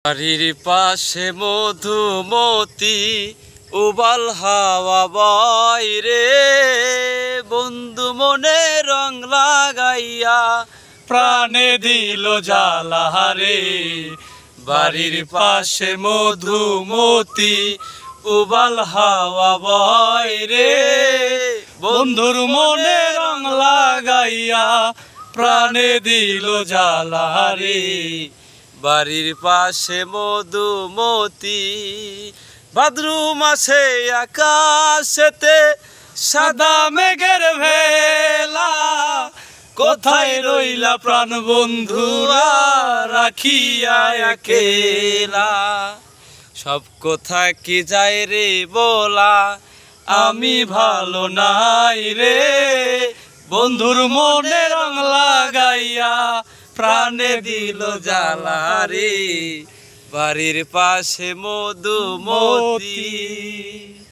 বাড়ির পাশে মধুমতি উবাল হাওয়া বয় রে, বন্ধু মনে রং লাগাইয়া প্রাণে দিল জ্বালা রে। বাড়ির পাশে মধুমতি উবাল হাওয়া বয় রে, বন্ধুর মনে রং লাগাইয়া প্রাণে দিল জ্বালা রে। বাড়ির পাশে মধুমতি ভাদ্র মাসে আকাশেতে সাদা মেঘের ভেলা, কোথায় রইলা প্রাণ বন্ধুরা রাখিয়া একেলা। সব কথা কি যায় রে বলা, আমি ভালো নাই রে, বন্ধুর মনে রং লাগাইয়া প্রাণে দিল জ্বালা রে। বাড়ির পাশে মধুমতি।